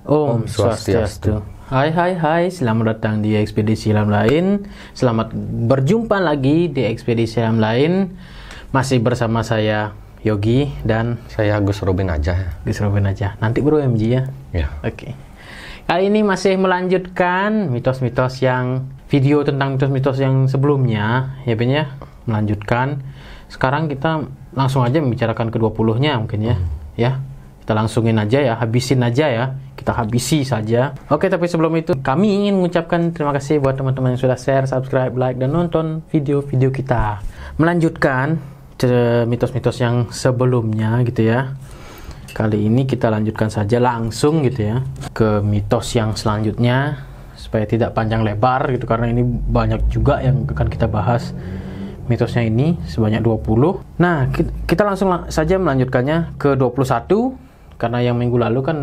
Om Swastiastu. Hai, selamat datang di Ekspedisi Alam Lain. Selamat berjumpa lagi di Ekspedisi Alam Lain. Masih bersama saya Yogi dan saya Gus Robin aja. Nanti bro MG ya. Ya. Oke. Kali ini masih melanjutkan mitos-mitos yang video tentang mitos-mitos yang sebelumnya, ya Ben ya. Melanjutkan. Sekarang kita langsung aja membicarakan ke-20-nya mungkin ya. Ya. Kita langsungin aja ya, habisin aja ya. Kita habisi saja. Oke, tapi sebelum itu kami ingin mengucapkan terima kasih buat teman-teman yang sudah share, subscribe, like, dan nonton video-video kita. Melanjutkan mitos-mitos yang sebelumnya gitu ya. Kali ini kita lanjutkan saja langsung gitu ya ke mitos yang selanjutnya supaya tidak panjang lebar gitu, karena ini banyak juga yang akan kita bahas. Mitosnya ini sebanyak 20. Nah, kita langsung saja melanjutkannya ke 21, karena yang minggu lalu kan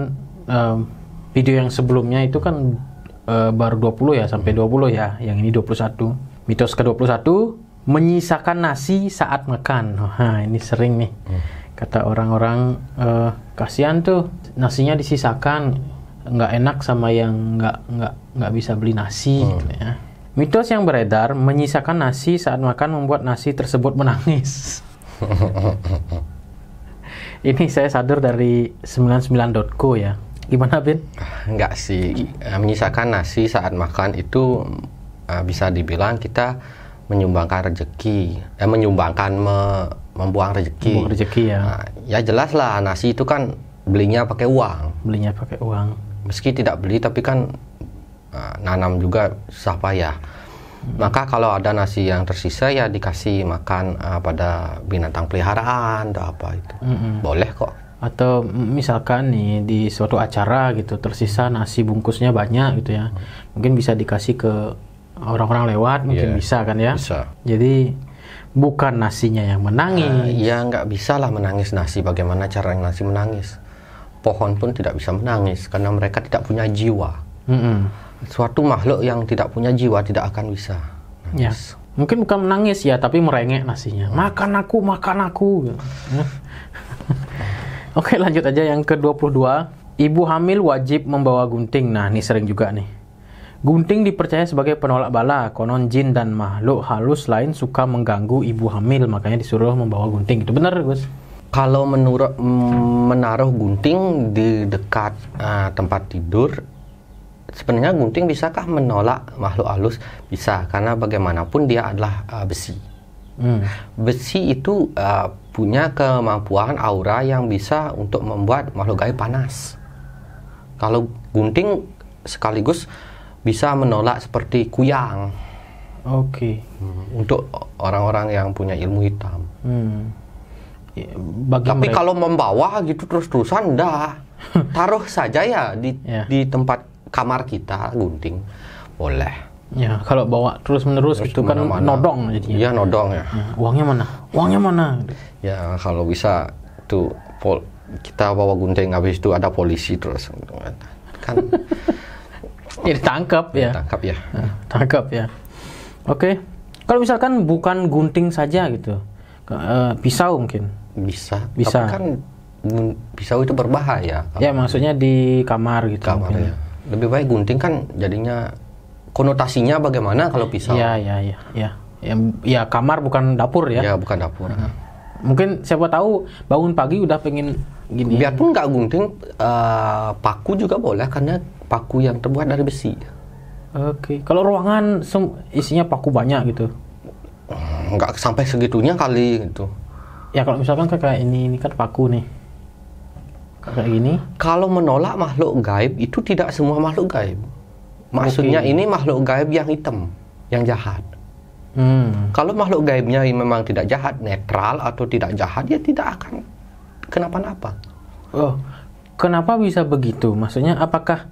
video yang sebelumnya itu kan baru 20 ya, sampai 20 ya. Yang ini 21. Mitos ke-21, menyisakan nasi saat makan. Nah, ini sering nih. Kata orang-orang, kasihan tuh nasinya disisakan, nggak enak sama yang nggak bisa beli nasi gitu ya. Mitos yang beredar, menyisakan nasi saat makan membuat nasi tersebut menangis. Ini saya sadar dari 99.co ya. Gimana, Ben? Enggak sih, menyisakan nasi saat makan itu bisa dibilang kita menyumbangkan rezeki, membuang rezeki. Membuang rezeki ya. Ya jelas lah, nasi itu kan belinya pakai uang. Meski tidak beli, tapi kan nanam juga susah payah. Maka kalau ada nasi yang tersisa ya dikasih makan pada binatang peliharaan atau apa itu. Boleh kok. Atau misalkan nih di suatu acara gitu tersisa nasi bungkusnya banyak gitu ya. Mungkin bisa dikasih ke orang-orang lewat, mungkin bisa kan ya? Bisa. Jadi bukan nasinya yang menangis. Ya nggak bisa lah menangis nasi. Bagaimana cara nasi menangis? Pohon pun tidak bisa menangis karena mereka tidak punya jiwa. Suatu makhluk yang tidak punya jiwa tidak akan bisa nangis. Ya, mungkin bukan menangis ya, tapi merengek nasinya. Makan aku. Oke, lanjut aja yang ke-22. Ibu hamil wajib membawa gunting. Nah, ini sering juga nih. Gunting dipercaya sebagai penolak bala. Konon jin dan makhluk halus lain suka mengganggu ibu hamil, makanya disuruh membawa gunting. Itu benar, Gus? Kalau menaruh gunting di dekat tempat tidur, sebenarnya gunting bisakah menolak makhluk halus? Bisa, karena bagaimanapun dia adalah besi. Besi itu punya kemampuan aura yang bisa untuk membuat makhluk gaib panas. Kalau gunting sekaligus bisa menolak seperti kuyang. Oke. Untuk orang-orang yang punya ilmu hitam. Tapi kalau membawa gitu terus-terusan enggak. Taruh saja ya di tempat kamar kita gunting. Boleh. Ya, kalau bawa terus-menerus gitu kan nodong jadinya. Iya, nodong ya. Uangnya mana? Ya, kalau bisa tuh kita bawa gunting, habis itu ada polisi terus kan. Ya, ditangkap ya. Tangkap ya. Oke. Kalau misalkan bukan gunting saja gitu. Pisau mungkin. Bisa. Tapi kan pisau itu berbahaya. Ya, maksudnya di kamar gitu. Ya. Lebih baik gunting kan jadinya konotasinya bagaimana kalau pisau? Ya, kamar bukan dapur ya. Ya, bukan dapur. Mungkin siapa tahu bangun pagi udah pengen gini. Biarpun nggak gunting, paku juga boleh karena paku yang terbuat dari besi. Oke. Kalau ruangan isinya paku banyak gitu. Nggak sampai segitunya kali gitu. Ya kalau misalkan kayak ini kan paku nih. Kayak gini. Kalau menolak makhluk gaib itu tidak semua makhluk gaib. Maksudnya ini makhluk gaib yang hitam, yang jahat. Kalau makhluk gaibnya memang tidak jahat, netral atau tidak jahat, ya tidak akan kenapa-napa. Oh, kenapa bisa begitu? Maksudnya apakah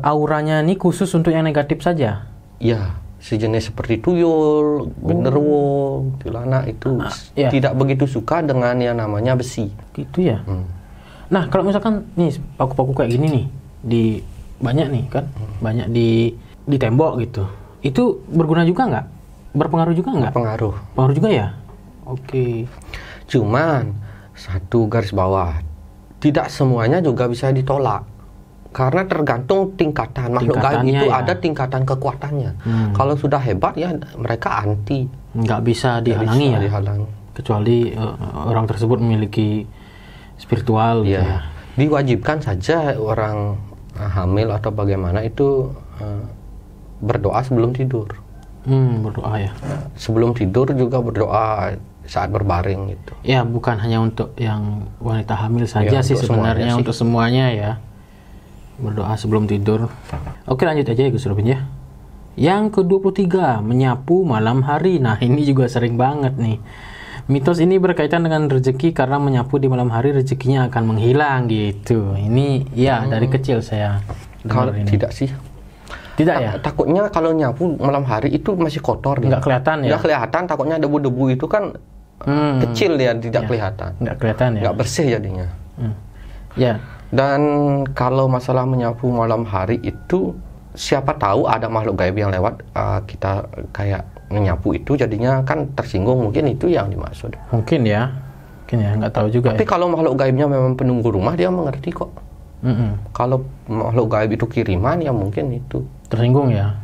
auranya ini khusus untuk yang negatif saja? Ya, sejenis seperti tuyul, genderuwo, tilana itu tidak begitu suka dengan yang namanya besi. Gitu ya. Nah, kalau misalkan nih paku-paku kayak gini nih, banyak nih kan, banyak di tembok gitu. Itu berguna juga nggak? Berpengaruh juga nggak? Pengaruh juga ya? Oke. Cuman satu garis bawah, tidak semuanya juga bisa ditolak. Karena tergantung tingkatan makhluk gaib itu ya. ada tingkatan kekuatannya. Kalau sudah hebat ya mereka anti. Nggak bisa dihalangi ya. Dihalangi. Kecuali orang tersebut memiliki spiritual gitu ya. Diwajibkan saja orang hamil atau bagaimana itu berdoa sebelum tidur. Berdoa ya. Sebelum tidur juga berdoa saat berbaring gitu. Ya, bukan hanya untuk yang wanita hamil saja sih sebenarnya, untuk semuanya ya. Berdoa sebelum tidur. Oke, lanjut aja ya Gus Robin ya. Yang ke-23, menyapu malam hari. Nah, ini juga sering banget nih. Mitos ini berkaitan dengan rezeki karena menyapu di malam hari rezekinya akan menghilang gitu. Ini ya dari kecil saya dengar ini. Tidak sih. Tidak ya? Takutnya kalau nyapu malam hari itu masih kotor. Nggak kelihatan ya? Nggak kelihatan, takutnya debu-debu itu kan kecil dia, tidak kelihatan. Nggak kelihatan ya? Nggak bersih jadinya. Ya. Dan kalau masalah menyapu malam hari itu, siapa tahu ada makhluk gaib yang lewat, kita kayak menyapu itu jadinya kan tersinggung, mungkin itu yang dimaksud. Mungkin ya, nggak tahu juga. Tapi kalau makhluk gaibnya memang penunggu rumah, dia mengerti kok. Kalau makhluk gaib itu kiriman, ya mungkin itu tersinggung ya.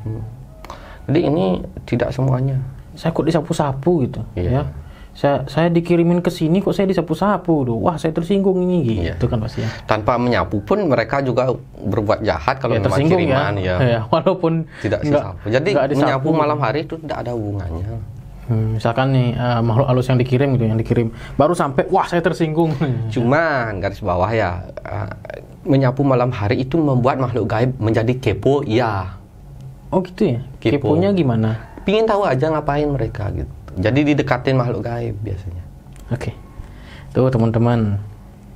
Jadi ini tidak semuanya. Saya kok disapu-sapu gitu, Iya. ya. Saya dikirimin ke sini kok saya disapu-sapu, wah saya tersinggung ini gitu, Iya. kan pasti ya. Tanpa menyapu pun mereka juga berbuat jahat kalau Ya, memang tersinggung kiriman ya. Walaupun tidak disapu. Jadi menyapu malam hari itu tidak ada hubungannya. Misalkan nih makhluk halus yang dikirim baru sampai, wah saya tersinggung. Cuman garis bawah ya, menyapu malam hari itu membuat makhluk gaib menjadi kepo, ya. Oh gitu ya? Kepo. Keponya gimana? Pingin tahu aja ngapain mereka gitu. Jadi didekatin makhluk gaib biasanya. Oke. Tuh teman-teman.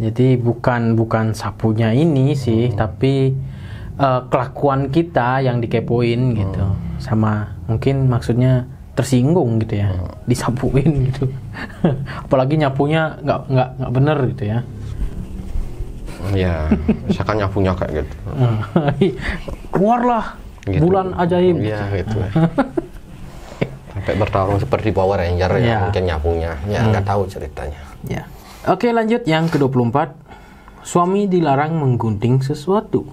Jadi bukan sapunya ini sih, tapi kelakuan kita yang dikepoin gitu. Sama mungkin maksudnya tersinggung gitu ya. Disapuin gitu. Apalagi nyapunya nggak bener gitu ya. Ya, misalkan nyapunya kayak gitu. Keluarlah Gitu. bulan ajaib. Iya gitu. Sampai bertarung seperti Power Ranger ya, mungkin nyapunya. Ya nggak tahu ceritanya. Ya. Oke, lanjut yang ke-24. Suami dilarang menggunting sesuatu.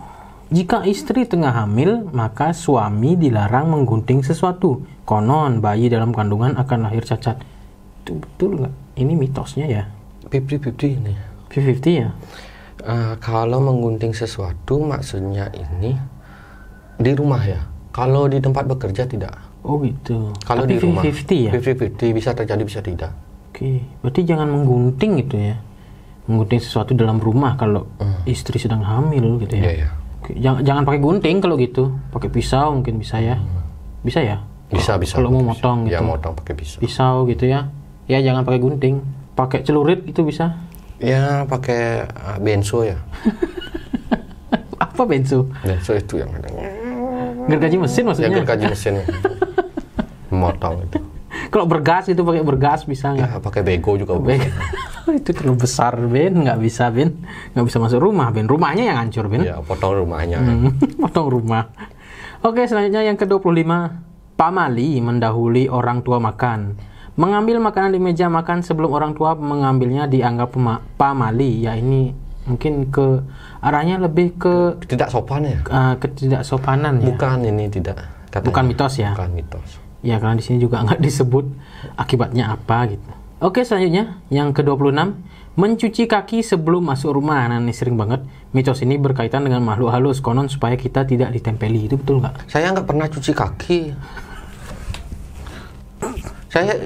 Jika istri tengah hamil, maka suami dilarang menggunting sesuatu. Konon bayi dalam kandungan akan lahir cacat. Itu betul nggak? Ini mitosnya ya? 50-50 ini. 50-50 ya? Kalau menggunting sesuatu maksudnya ini di rumah ya. Kalau di tempat bekerja tidak. Oh gitu. Kalau tapi di rumah 50-50 ya? 50-50 bisa terjadi bisa tidak. Oke, berarti jangan menggunting gitu ya. Menggunting sesuatu dalam rumah kalau istri sedang hamil gitu ya. Iya, iya. Oke, jangan pakai gunting kalau gitu. Pakai pisau mungkin bisa ya. Bisa ya? Bisa. Kalau mau motong gitu. Ya motong pakai pisau. Pisau gitu ya. Ya jangan pakai gunting. Pakai celurit itu bisa. Ya pakai benso ya. Apa bensu? Benso itu yang ada. Gergaji mesin maksudnya? Ya gergaji mesin. Motong itu. Kalau bergas itu pakai bergas bisa nggak? Ya pakai bego juga bisa. Itu terlalu besar Ben, nggak bisa Ben, nggak bisa masuk rumah Ben, rumahnya yang hancur Ben. Ya potong rumahnya. Potong rumah. Oke, selanjutnya yang ke-25. Pamali mendahului orang tua makan. Mengambil makanan di meja makan sebelum orang tua mengambilnya dianggap pamali. Ya ini mungkin ke arahnya lebih ke Tidak sopan ya? ketidaksopanan ya. Bukan ini tidak. Katanya. Bukan mitos ya. Bukan mitos. Ya karena di sini juga nggak disebut akibatnya apa gitu. Oke, selanjutnya yang ke-26. Mencuci kaki sebelum masuk rumah. Nah ini sering banget. Mitos ini berkaitan dengan makhluk halus. Konon supaya kita tidak ditempeli. Itu betul nggak? Saya nggak pernah cuci kaki.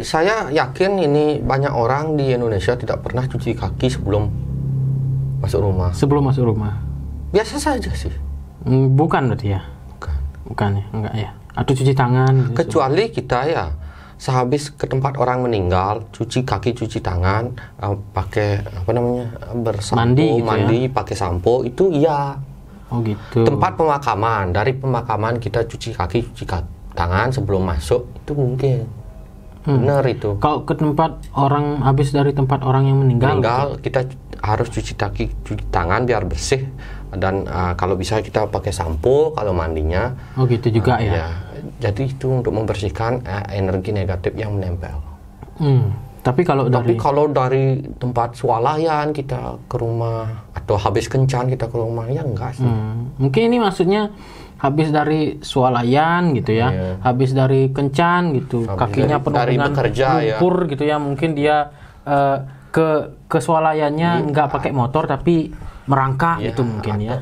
Saya yakin ini banyak orang di Indonesia tidak pernah cuci kaki sebelum masuk rumah. Sebelum masuk rumah. Biasa saja sih. Bukan berarti ya? Bukan ya? Enggak ya? Atau cuci tangan? Gitu. Kecuali kita ya sehabis ke tempat orang meninggal, cuci kaki, cuci tangan, pakai apa namanya, bersampo, mandi, pakai sampo itu ya. Oh gitu. Tempat pemakaman, dari pemakaman kita cuci kaki, cuci tangan sebelum masuk itu mungkin. Benar itu. Kalau ke tempat orang, habis dari tempat orang yang meninggal kita harus cuci kaki, cuci tangan biar bersih, dan kalau bisa kita pakai sampo kalau mandinya. Oh gitu juga ya. Jadi itu untuk membersihkan energi negatif yang menempel. Tapi kalau dari tempat swalayan kita ke rumah Atau habis kencan kita ke rumah, ya enggak sih. Mungkin ini maksudnya habis dari swalayan gitu ya, Iya. habis dari kencan gitu, Habis kakinya penuh dari dengan bekerja, ya. lumpur gitu ya, mungkin dia ke swalayannya nggak pakai motor tapi merangkak Iya, gitu mungkin ya.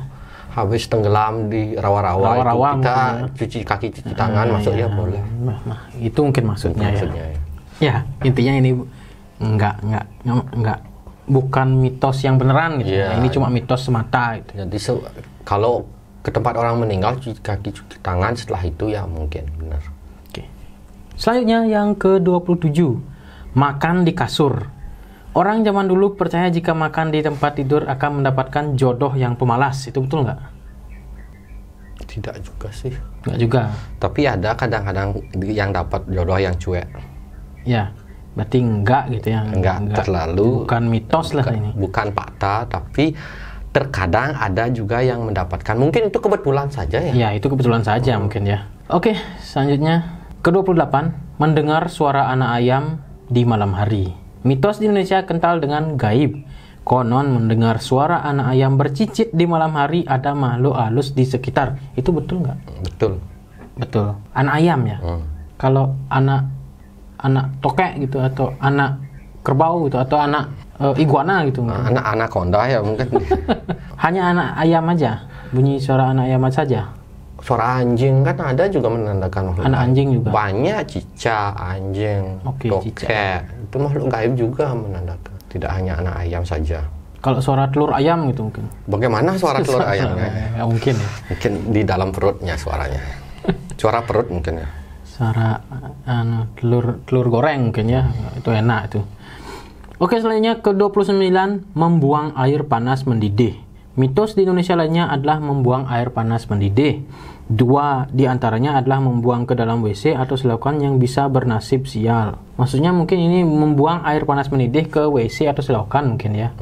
Habis tenggelam di rawa-rawa itu Rawa-rawa kita mungkin ya. cuci kaki cuci tangan masuk ya boleh. Nah, itu mungkin maksudnya, Maksudnya ya. ya. Ya, intinya ini enggak bukan mitos yang beneran gitu. Iya. Ini cuma mitos semata gitu. Jadi kalau ke tempat orang meninggal cuci kaki cuci tangan, setelah itu ya mungkin benar. Oke. Selanjutnya yang ke-27, makan di kasur. Orang zaman dulu percaya jika makan di tempat tidur akan mendapatkan jodoh yang pemalas. Itu betul nggak? Tidak juga sih. Nggak juga. Tapi ada kadang-kadang yang dapat jodoh yang cuek. Ya, berarti enggak gitu ya. Enggak terlalu. Bukan mitos lah ini. Bukan fakta, tapi terkadang ada juga yang mendapatkan. Mungkin itu kebetulan saja ya. Ya, itu kebetulan saja mungkin ya. Oke, selanjutnya ke-28, mendengar suara anak ayam di malam hari. Mitos di Indonesia kental dengan gaib. Konon mendengar suara anak ayam bercicit di malam hari ada makhluk halus di sekitar. Itu betul nggak? Betul. Betul. Anak ayam ya. Kalau anak tokek gitu atau anak kerbau gitu atau anak iguana gitu. Anak anaconda ya mungkin. Hanya anak ayam aja. Bunyi suara anak ayam saja. Suara anjing kan ada juga menandakan makhluk Anak gaib. anjing juga. Banyak cicak, anjing, Oke, tokek. Itu makhluk gaib juga menandakan. Tidak hanya anak ayam saja. Kalau suara telur ayam gitu mungkin. Bagaimana suara telur ayamnya? Ya, mungkin ya. Mungkin di dalam perutnya suaranya. Suara perut mungkin ya. Suara telur goreng mungkin ya. Itu enak itu. Oke, selanjutnya ke-29, membuang air panas mendidih. Mitos di Indonesia lainnya adalah membuang air panas mendidih. 2 di antaranya adalah membuang ke dalam WC atau selokan yang bisa bernasib sial. Maksudnya mungkin ini membuang air panas mendidih ke WC atau selokan mungkin ya.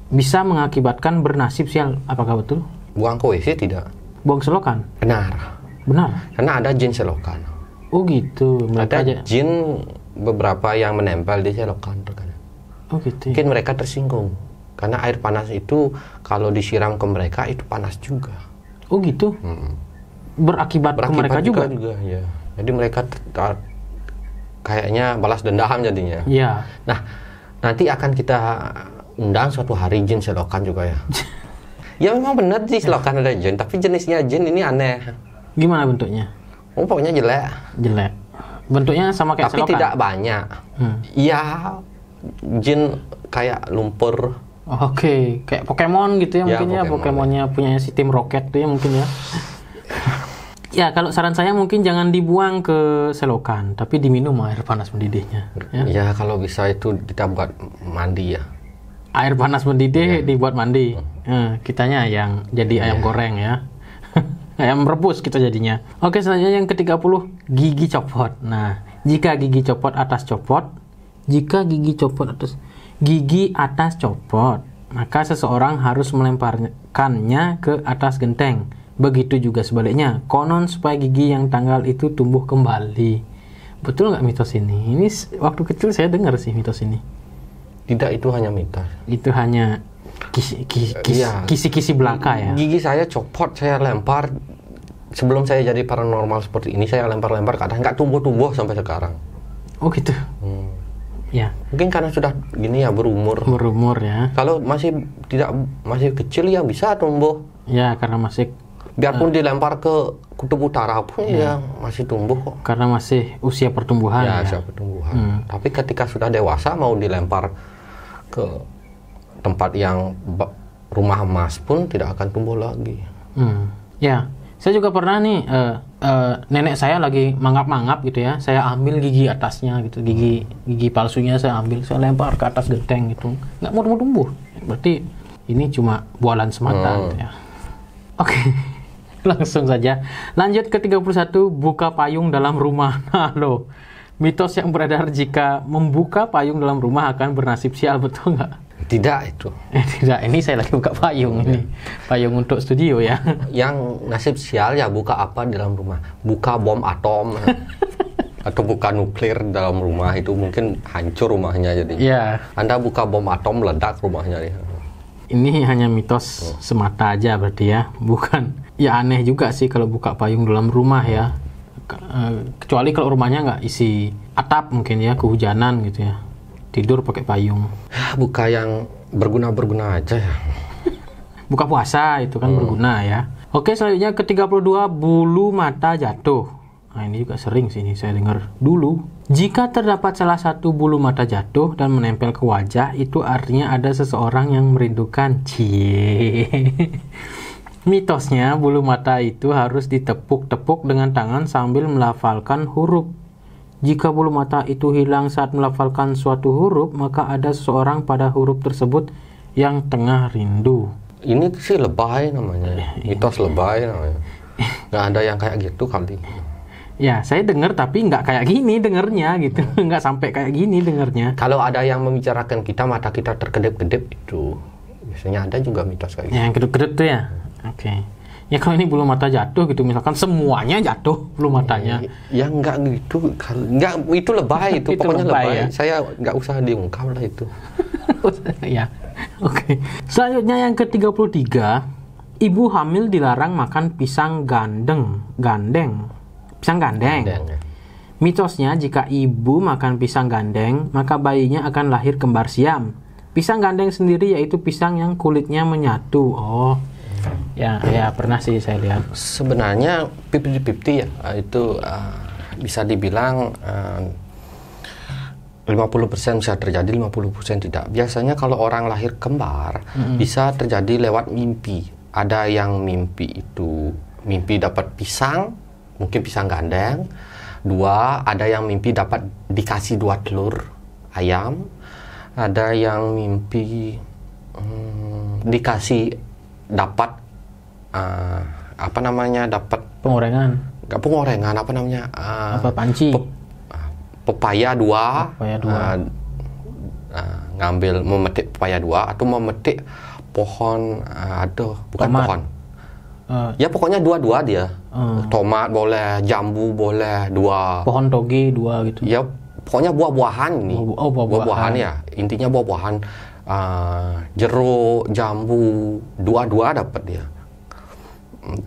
Bisa mengakibatkan bernasib sial. Apakah betul? Buang ke WC tidak. Buang selokan? Benar. Benar. Karena ada jin selokan. Oh gitu. Mereka aja. Ada jin beberapa yang menempel di selokan terkadang. Oh gitu. Mungkin mereka tersinggung. Karena air panas itu kalau disiram ke mereka itu panas juga. Oh gitu. Berakibat ke mereka juga. Ya. Jadi mereka kayaknya balas dendam jadinya. Iya. Nah, nanti akan kita undang suatu hari jin selokan juga ya. Ya memang benar di selokan ada jin, tapi jenisnya jin ini aneh. Gimana bentuknya? Oh, pokoknya jelek. Jelek. Bentuknya sama kayak Tapi selokan? tidak banyak. Iya, jin kayak lumpur. Oke, kayak Pokemon gitu ya, Ya, mungkin ya. Pokemon. Pokemonnya punya si tim Rocket tuh ya mungkin ya. Ya, kalau saran saya mungkin jangan dibuang ke selokan, tapi diminum air panas mendidihnya. Ya. Ya, kalau bisa itu kita buat mandi ya. Air panas mendidih dibuat mandi. Kitanya yang jadi ayam goreng ya. Ayam rebus kita jadinya. Oke, selanjutnya yang ke-30, gigi copot. Nah, jika gigi gigi atas copot, maka seseorang harus melemparkannya ke atas genteng. Begitu juga sebaliknya. Konon supaya gigi yang tanggal itu tumbuh kembali. Betul nggak mitos ini? Ini waktu kecil saya dengar sih mitos ini. Tidak, itu hanya mitos. Itu hanya kisi-kisi belaka ya. Gigi saya copot, saya lempar. Sebelum saya jadi paranormal seperti ini, saya lempar-lempar ke atas, nggak tumbuh-tumbuh sampai sekarang. Oh gitu. Ya. Mungkin karena sudah gini ya, berumur ya. Kalau masih kecil ya bisa tumbuh. Ya, karena masih biarpun dilempar ke kutub utara pun ya masih tumbuh kok. Karena masih usia pertumbuhan ya. Usia pertumbuhan. Tapi ketika sudah dewasa mau dilempar ke tempat yang rumah emas pun tidak akan tumbuh lagi. Ya. Saya juga pernah nih, nenek saya lagi mangap-mangap gitu ya. Saya ambil gigi atasnya gitu, gigi palsunya saya ambil, saya lempar ke atas genteng gitu. Nggak mau tumbuh. Berarti ini cuma bualan semata gitu ya. Oke, langsung saja. Lanjut ke 31, buka payung dalam rumah. Nah loh, mitos yang beredar jika membuka payung dalam rumah akan bernasib sial, betul nggak? Tidak itu. Tidak, ini saya lagi buka payung ini. Payung untuk studio ya. Yang nasib sial ya buka apa di dalam rumah? Buka bom atom atau buka nuklir dalam rumah, itu mungkin hancur rumahnya jadi. Iya. Anda buka bom atom meledak rumahnya ya. Ini hanya mitos semata aja berarti ya, bukan. Ya aneh juga sih kalau buka payung dalam rumah ya. Kecuali kalau rumahnya nggak isi atap mungkin ya, kehujanan gitu ya. Tidur pakai payung. Buka yang berguna-berguna aja ya. Buka puasa itu kan berguna ya. Oke, selanjutnya ke-32, bulu mata jatuh. Nah, ini juga sering sih ini saya dengar dulu. Jika terdapat salah satu bulu mata jatuh dan menempel ke wajah, itu artinya ada seseorang yang merindukan. Cie. Mitosnya bulu mata itu harus ditepuk-tepuk dengan tangan sambil melafalkan huruf. Jika bulu mata itu hilang saat melafalkan suatu huruf, maka ada seseorang pada huruf tersebut yang tengah rindu. Ini sih lebay namanya, mitos lebay namanya. Nggak ada yang kayak gitu kali. Ya, saya dengar tapi nggak kayak gini dengernya gitu. Nggak sampai kayak gini dengernya. Kalau ada yang membicarakan kita, mata kita terkedip-kedip, itu biasanya ada juga mitos kayak gitu. Yang kedip-kedip tuh ya? Oke. Ya kalau ini bulu mata jatuh gitu, misalkan semuanya jatuh bulu matanya. Ya nggak gitu, nggak, itu lebay itu, Itu pokoknya lebay, lebay. ya? Saya nggak usah diungkap lah itu. Ya, oke. Selanjutnya yang ke-33, ibu hamil dilarang makan pisang gandeng. Pisang gandeng. Ya. Mitosnya jika ibu makan pisang gandeng, maka bayinya akan lahir kembar siam. Pisang gandeng sendiri yaitu pisang yang kulitnya menyatu. Oh, ya pernah sih saya lihat. Sebenarnya 50-50 ya, itu bisa dibilang 50% bisa terjadi, 50% tidak. Biasanya kalau orang lahir kembar bisa terjadi lewat mimpi. Ada yang mimpi itu mimpi dapat pisang, mungkin pisang gandeng. 2, ada yang mimpi dapat dikasih 2 telur ayam. Ada yang mimpi dikasih dapat dapat Pengorengan. nggak pengorengan, Apa panci? Pepaya 2. Pepaya 2. Ngambil memetik pepaya 2 atau memetik pohon bukan Tomat. pohon. Ya pokoknya 2 dia. Tomat boleh, jambu boleh, 2. Pohon toge 2 gitu. Ya pokoknya buah-buahan ini. Buah-buahan Ya. Intinya buah-buahan. Jeruk, jambu, 2 dapat dia.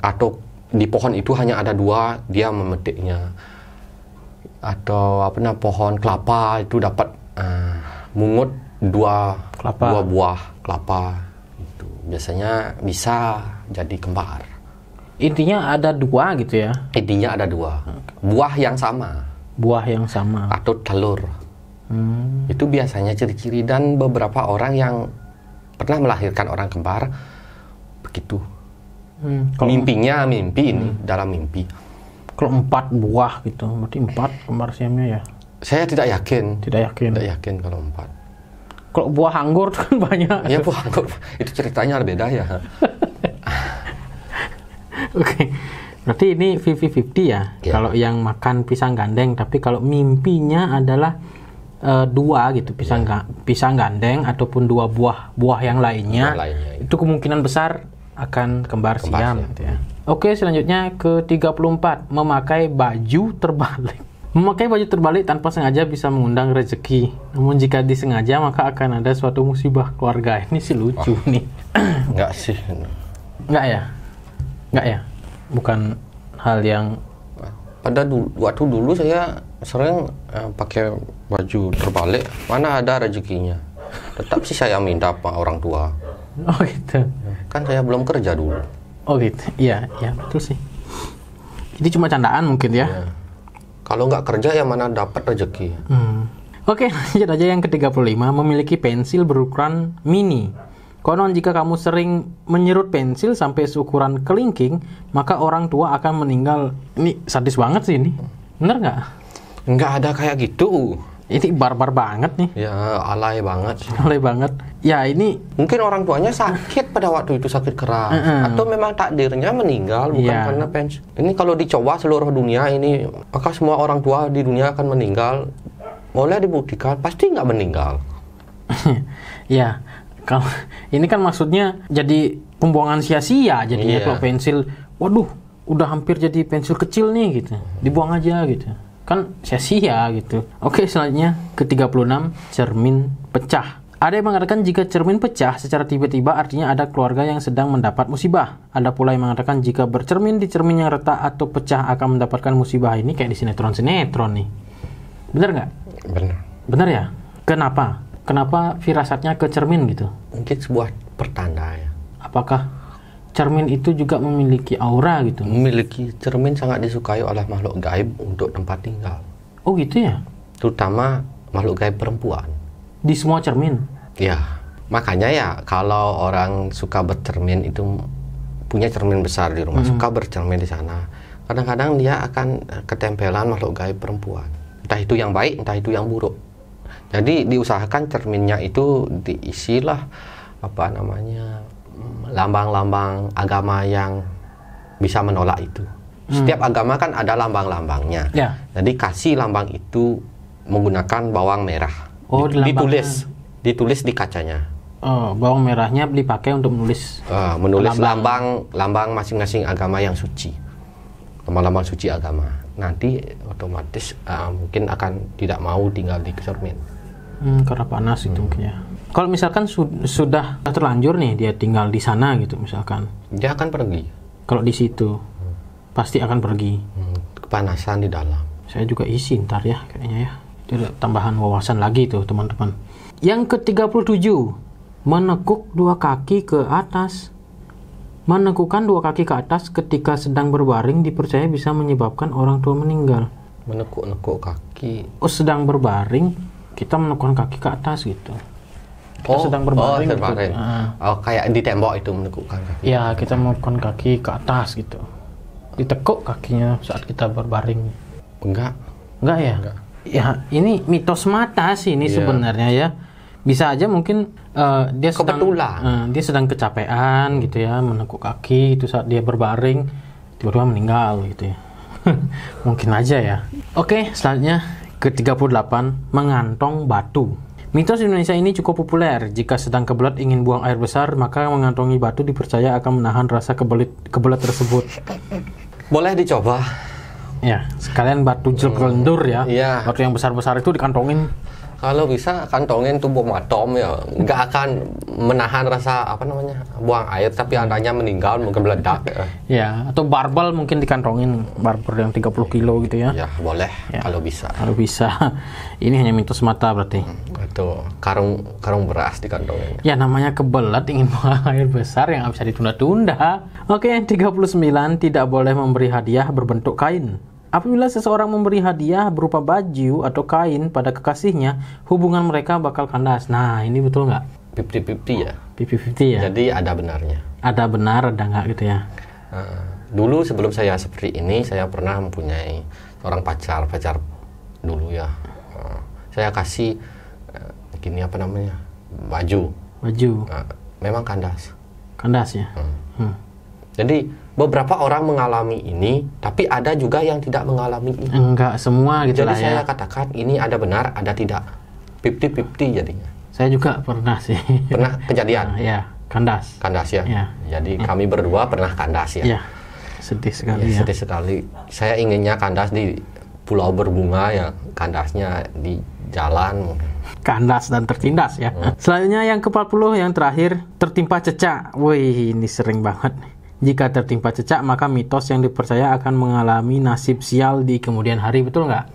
Atau di pohon itu hanya ada 2, dia memetiknya. Atau pohon kelapa itu dapat mungut 2 buah kelapa. Itu biasanya bisa jadi kembar. Intinya ada 2 gitu ya. Intinya ada 2 buah yang sama. Atau telur. Itu biasanya ciri-ciri, dan beberapa orang yang pernah melahirkan orang kembar begitu. Mimpinya ini dalam mimpi. Kalau 4 buah gitu, berarti 4 kembar siamnya ya? Saya tidak yakin. Tidak yakin kalau 4. Kalau buah anggur itu kan banyak. Ya buah anggur itu ceritanya beda ya. Oke. Berarti ini 50-50 ya? Kalau yang makan pisang gandeng, tapi kalau mimpinya adalah 2 gitu, pisang gandeng ataupun 2 buah yang lainnya, itu kemungkinan besar akan kembar siam gitu ya. Oke, selanjutnya ke-34, memakai baju terbalik. Memakai baju terbalik tanpa sengaja bisa mengundang rezeki. Namun jika disengaja maka akan ada suatu musibah keluarga. Ini sih lucu nih. Enggak sih. Enggak ya? Bukan hal yang waktu dulu saya sering pakai baju terbalik, mana ada rezekinya. Tetap sih saya minta sama orang tua. Oh gitu. Kan saya belum kerja dulu. Oh gitu. Iya betul sih. Ini cuma candaan mungkin ya. Kalau nggak kerja ya mana dapat rezeki. Oke, lanjut aja yang ke-35, memiliki pensil berukuran mini. Konon jika kamu sering menyerut pensil sampai seukuran kelingking, maka orang tua akan meninggal. Ini sadis banget sih ini. Bener nggak? Nggak ada kayak gitu. Ini barbar banget nih. Ya, alay banget. Alay banget. Ya, ini mungkin orang tuanya sakit pada waktu itu, sakit keras. Atau memang takdirnya meninggal, bukan karena pensil. Ini kalau dicoba seluruh dunia ini, maka semua orang tua di dunia akan meninggal. Boleh dibuktikan, pasti nggak meninggal. Ya, kalau ini kan maksudnya jadi pembuangan sia-sia jadinya kalau pensil. Waduh, udah hampir jadi pensil kecil nih gitu. Dibuang aja gitu. Kan sia-sia gitu. Oke, selanjutnya ke-36, cermin pecah. Ada yang mengatakan jika cermin pecah secara tiba-tiba artinya ada keluarga yang sedang mendapat musibah. Ada pula yang mengatakan jika bercermin di cermin yang retak atau pecah akan mendapatkan musibah. Ini kayak di sinetron-sinetron nih. Bener nggak? Benar. Bener ya? Kenapa? Kenapa firasatnya ke cermin gitu? Mungkin sebuah pertanda ya. Apakah cermin itu juga memiliki aura gitu? Memiliki cermin sangat disukai oleh makhluk gaib untuk tempat tinggal. Oh gitu ya? Terutama makhluk gaib perempuan. Di semua cermin? Ya, makanya ya kalau orang suka bercermin itu punya cermin besar di rumah, suka bercermin di sana. Kadang-kadang dia akan ketempelan makhluk gaib perempuan. Entah itu yang baik, entah itu yang buruk. Jadi diusahakan cerminnya itu diisilah lambang-lambang agama yang bisa menolak itu. Setiap agama kan ada lambang-lambangnya. Ya. Jadi kasih lambang itu menggunakan bawang merah. Oh, ditulis di kacanya. Oh, bawang merahnya dipakai untuk menulis lambang masing-masing agama yang suci, lambang suci agama. Nanti otomatis mungkin akan tidak mau tinggal di cermin. Karena panas itu mungkin ya. Kalau misalkan sudah terlanjur nih dia tinggal di sana gitu misalkan, dia akan pergi. Kalau di situ pasti akan pergi. Kepanasan di dalam. Saya juga isi ntar ya kayaknya ya. Itu tambahan wawasan lagi tuh teman-teman. Yang ke-37, menekuk dua kaki ke atas. Menekukkan dua kaki ke atas ketika sedang berbaring dipercaya bisa menyebabkan orang tua meninggal. Menekuk-nekuk kaki. Oh, sedang berbaring kita menekukkan kaki ke atas gitu. Kita sedang berbaring. Gitu. Kayak di tembok itu menekukkan kaki. Ya, kita menekukkan kaki ke atas gitu. Ditekuk kakinya saat kita berbaring. Enggak ya? Enggak. Ya, ini mitos mata sih ini sebenarnya ya. Bisa aja mungkin dia sedang kecapean gitu ya, menekuk kaki itu saat dia berbaring tiba-tiba meninggal gitu ya. Mungkin aja ya. Oke, selanjutnya ke-38, mengantong batu. Mitos Indonesia ini cukup populer. Jika sedang kebelet ingin buang air besar, maka mengantongi batu dipercaya akan menahan rasa kebelet tersebut. Boleh dicoba. Ya, sekalian batu jelek-lendur ya. Iya. Batu yang besar-besar itu dikantongin. Kalau bisa kantongin tubuh matom ya, nggak akan menahan rasa buang air, tapi andanya meninggal mungkin meledak. Ya, atau barbel mungkin dikantongin, barbel yang 30 kilo gitu ya. Ya, boleh ya. Kalau bisa. Kalau bisa. Ini hanya mitos mata berarti. Itu karung beras dikantongin. Ya, namanya kebelet ingin buang air besar yang nggak bisa ditunda-tunda. Oke, 39, tidak boleh memberi hadiah berbentuk kain. Apabila seseorang memberi hadiah berupa baju atau kain pada kekasihnya, hubungan mereka bakal kandas. Nah, ini betul nggak? 50-50 ya? 50-50 ya? Jadi ada benarnya. Ada benar, ada nggak gitu ya? Dulu sebelum saya seperti ini, saya pernah mempunyai seorang pacar dulu ya. Saya kasih baju. Memang kandas. Kandas ya? Jadi beberapa orang mengalami ini, tapi ada juga yang tidak mengalami ini. Enggak semua gitu lah ya. Jadi saya katakan ini ada benar, ada tidak. 50-50 jadinya. Saya juga pernah sih. Pernah kejadian? Ya, kandas. Kandas ya? Jadi kami berdua pernah kandas ya? Iya, sedih sekali ya. Sedih sekali. Saya inginnya kandas di pulau berbunga ya, kandasnya di jalan. Kandas dan tertindas ya. Selanjutnya yang ke-40 yang terakhir, tertimpa cecak. Wih, ini sering banget. Jika tertimpa cecak, maka mitos yang dipercaya akan mengalami nasib sial di kemudian hari. Betul nggak?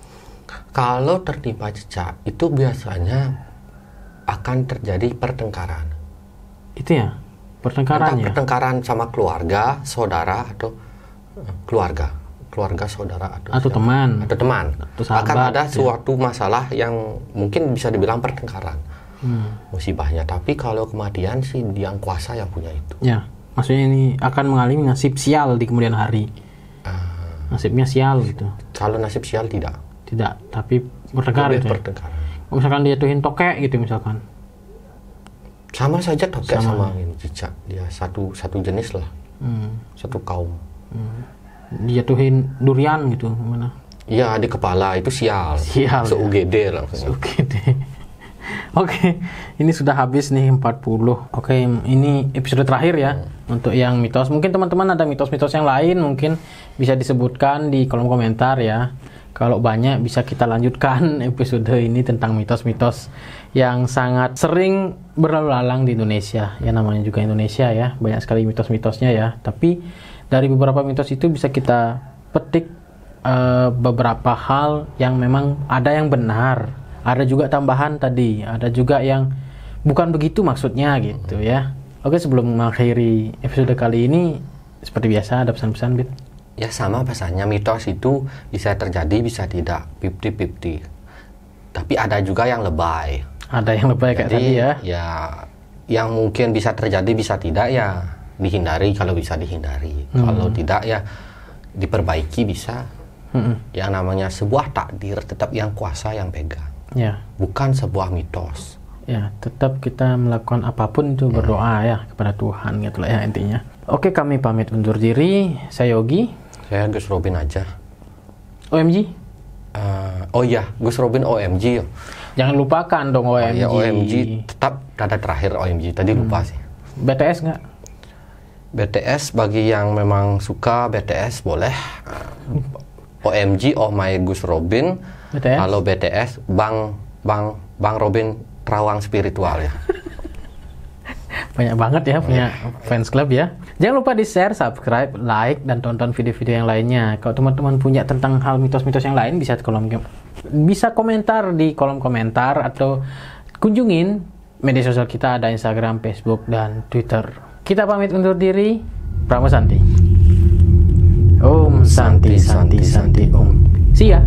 Kalau tertimpa cecak, itu biasanya akan terjadi pertengkaran. Itu ya? Pertengkaran ya? Pertengkaran sama keluarga, saudara, atau keluarga, saudara, atau teman. Atau teman. Atau sahabat, akan ada suatu masalah yang mungkin bisa dibilang pertengkaran. Musibahnya. Tapi kalau kematian sih yang kuasa yang punya itu. Ya. Maksudnya ini akan mengalami nasib sial di kemudian hari. Nasibnya sial gitu. Kalau nasib sial tidak. Tidak, tapi bertengkar gitu. Bertengkar. Misalkan dia jatuhin tokek gitu misalkan. Sama saja tokek sama cicak. Dia satu jenis lah. Satu kaum. Dijatuhin durian gitu gimana? Iya, di kepala itu sial. Sial. Se-UGD langsung. Se-UGD. Oke, ini sudah habis nih 40. Oke, ini episode terakhir ya untuk yang mitos. Mungkin teman-teman ada mitos-mitos yang lain mungkin bisa disebutkan di kolom komentar ya. Kalau banyak bisa kita lanjutkan episode ini tentang mitos-mitos yang sangat sering berlalu lalang di Indonesia. Ya namanya juga Indonesia ya, banyak sekali mitos-mitosnya ya. Tapi dari beberapa mitos itu bisa kita petik beberapa hal yang memang ada yang benar, ada juga tambahan tadi, ada juga yang bukan begitu maksudnya gitu ya. Oke, sebelum mengakhiri episode kali ini, seperti biasa ada pesan-pesan, Bit? Ya sama pesannya, mitos itu bisa terjadi bisa tidak, 50-50. Tapi ada juga yang lebay. Ada yang lebay kayak tadi ya. Ya yang mungkin bisa terjadi bisa tidak ya dihindari kalau bisa dihindari. Kalau tidak ya diperbaiki bisa. Yang namanya sebuah takdir tetap yang kuasa yang pegang. Ya. Bukan sebuah mitos. Ya, tetap kita melakukan apapun itu berdoa ya kepada Tuhan gitu lah ya intinya. Oke, kami pamit undur diri. Saya Yogi. Saya Gus Robin aja. OMG. Oh iya, Gus Robin OMG. Jangan lupakan dong OMG. Oh, iya, OMG tetap dada terakhir OMG. Tadi lupa sih. BTS nggak? BTS bagi yang memang suka BTS boleh. OMG Oh My Gus Robin. BTS? Kalau BTS Bang Robin Terawang Spiritual ya. Banyak banget ya punya fans club ya. Jangan lupa di share, subscribe, like, dan tonton video-video yang lainnya. Kalau teman-teman punya tentang hal mitos-mitos yang lain bisa komentar di kolom komentar atau kunjungin media sosial kita, ada Instagram, Facebook, dan Twitter. Kita pamit undur diri. Pramu Santi. Om Santi Santi Santi Om. See ya.